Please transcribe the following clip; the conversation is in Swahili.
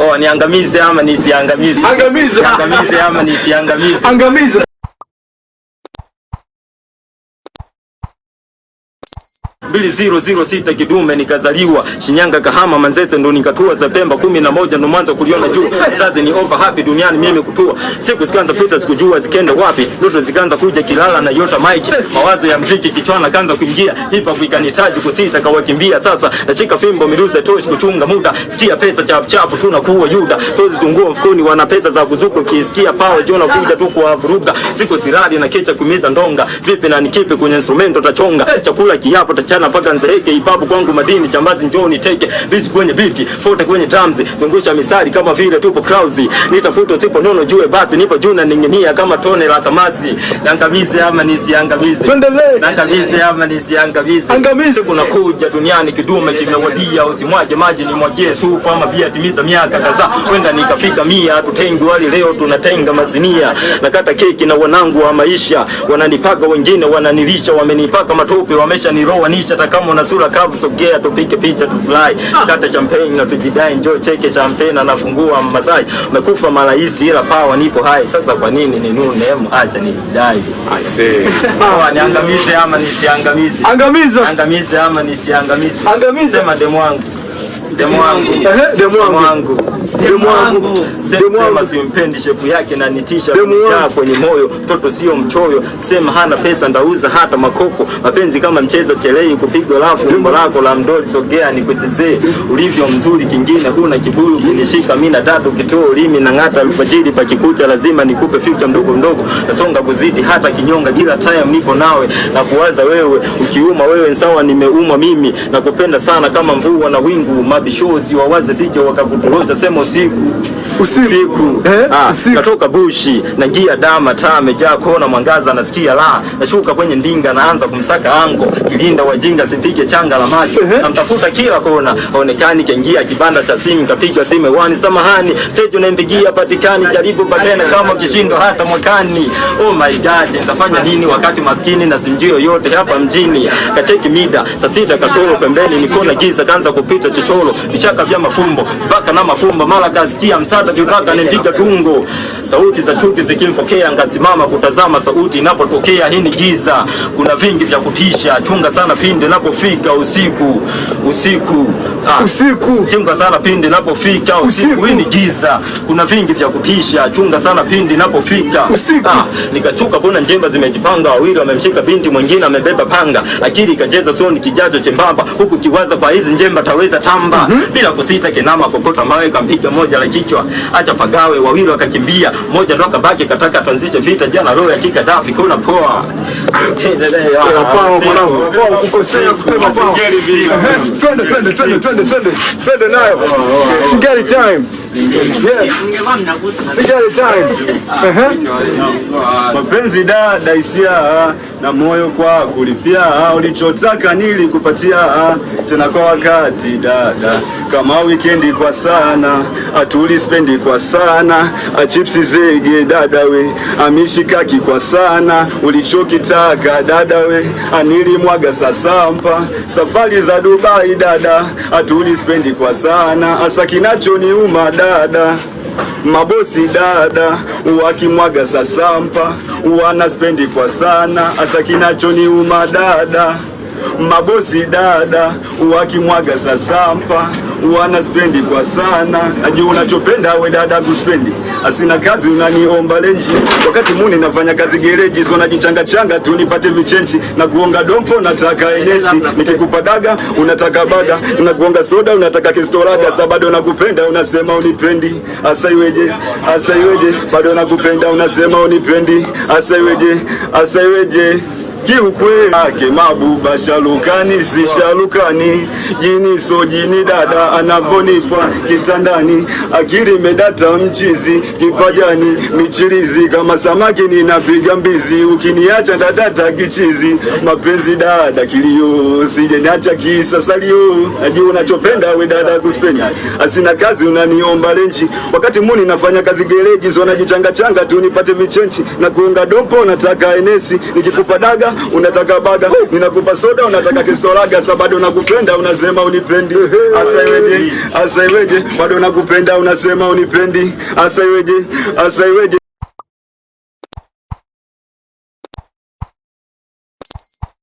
Oh, niangamize ama nisiangamize? Angamiza. Niangamize ama nisiangamize? Angamiza. 2006 kidume nikazaliwa Shinyanga Kahama Manzese ndo nikatua Septemba 11 ndo mwanzo kuliona juu. Zazi ni over happy duniani mimi kutua. Siku zikaanza pita sikujua zikenda wapi. Ndoto zikaanza kuja kilala na yota mic. Mawazo ya muziki kichwana kaanza kuingia. Hip hop ikanitaji kusita kawakimbia. Sasa nachika fimbo miruze tosh kuchunga muda. Sikia pesa chap chap tunakuwa Yuda. Tozi zungua mfukoni wana pesa za kuzuka ukisikia power jona kuja tu kwa vuruga. Siko siradi na kecha kumiza ndonga. Vipi na nikipe kwenye instrumento tachonga. Chakula kiapo tachana paka nzeeke ipapo kwangu madini chambazi njoni teke busy kwenye beat fote kwenye drums zungusha misali kama vile tupo crowds nitafuta sipo nono jue basi nipo juu na ninginia kama tone la tamasi angamize ama nisiangamize tuendelee angamize ama nisiangamize angamize kuna kuja duniani kidume kimewadia usimwaje maji ni mwagie supu ama bia timiza miaka kadhaa wenda nikafika 100 tutengi wali leo tunatenga mazinia nakata keki na wanangu wa maisha wananipaka wengine wananilisha wamenipaka matope wameshaniroa nisha kama una sura kavu sogea tupike picha tufly kata champagne na tujidai njoo cheke champagne na nafungua Masai umekufa maraisi ila power nipo hai sasa kwa nini ninune acha nijidai I say niangamize ama nisiangamize angamiza angamize ama nisiangamize angamize sema demu wangu demu wangu demu wangu sema simpendi shepu yake na nitisha kumjaa kwenye moyo mtoto sio mchoyo sema hana pesa ndauza hata makoko mapenzi kama mchezo chelei kupigwa lafu umbo lako la mdoli sogea nikuchezee ulivyo mzuri kingine huna kiburu kinishika mimi na tatu kitoo limi na ngata alfajiri pakikucha lazima nikupe future mdogo mdogo nasonga kuzidi hata kinyonga kila time nipo nawe na kuwaza wewe ukiuma wewe sawa nimeuma mimi na kupenda sana kama mvua na wingu mabishozi wawaze sije wakakutoroza sema usiku natoka bushi na ngia dama taa mejaa kona mwangaza nasikia la nashuka kwenye ndinga naanza kumsaka ango kilinda wajinga sipige changa la macho namtafuta kila kona aonekani kaingia kibanda cha simu kapiga simu wani samahani tejo naimpigia patikani jaribu badena kama kishindo hata mwakani oh my god nitafanya nini wakati maskini na simjio yote hapa mjini kacheki mida saa 6 kasoro pembeni nikona giza kaanza kupita chochoro vichaka vya mafumbo mpaka na mafumbo mara kasikia msada vibaka nipiga tungo sauti za chuki zikimfokea ngasimama kutazama sauti inapotokea hii ni giza kuna vingi vya kutisha chunga sana pinde napofika usiku chunga sana pinde napofika usiku hii ni giza kuna vingi vya kutisha chunga sana pinde napofika nikachuka kuna njemba zimejipanga wawili wamemshika binti mwingine amebeba panga akili kajeza soni kijajo chembamba huku kiwaza kwa hizi njemba taweza tamba bila kusita kinama kokota mawe kampiga moja la kichwa acha pagawe wawili wakakimbia mmoja ndo akabaki kataka tuanzishe vita jana roho ya kikadafi kuna poa ukosea kusema poa twende nayo singeli time singeli time mapenzi dada hisia na moyo kwa kulifia ulichotaka nilikupatia tena kwa wakati dada kama weekendi kwa sana atulispendi kwa sana chipsi zege dada we amishikaki kwa sana ulichokitaka dada we anilimwaga sasampa safari za Dubai dada atulispendi kwa sana asa kinachoniuma dada mabosi dada wakimwaga sasampa wanaspendi kwa sana asa kinachoniuma dada mabosi dada wakimwaga sasampa wanaspendi kwa sana najua unachopenda we dada kuspendi asina kazi unaniomba lenji wakati muni nafanya kazi gereji so najichanga changa tu nipate vichenchi na kuonga dompo nataka enesi nikikupa daga unataka baga na kuonga soda unataka kistoraga sa bado nakupenda unasema unipendi asa iweje bado nakupenda unasema unipendi asa iweje kiukweli ake mabuba shalukani si shalukani jini so jini dada anavonipa kitandani akili medata mchizi kipajani michirizi kama samaki ninapiga mbizi ukiniacha ndadata kichizi mapenzi dada kilio sije niacha kisa salio najua unachopenda we dada kuspendi asina kazi unaniomba lenchi wakati muni nafanya kazi gereji so najichanga changa tu nipate vichenchi na kuunga dompo nataka enesi nikikupa daga baga, unataka baga, ninakupa soda, unataka kistoraga, sasa bado nakupenda, unasema unipendi. Asa iweje, bado nakupenda, unasema unipendi. Asa iweje,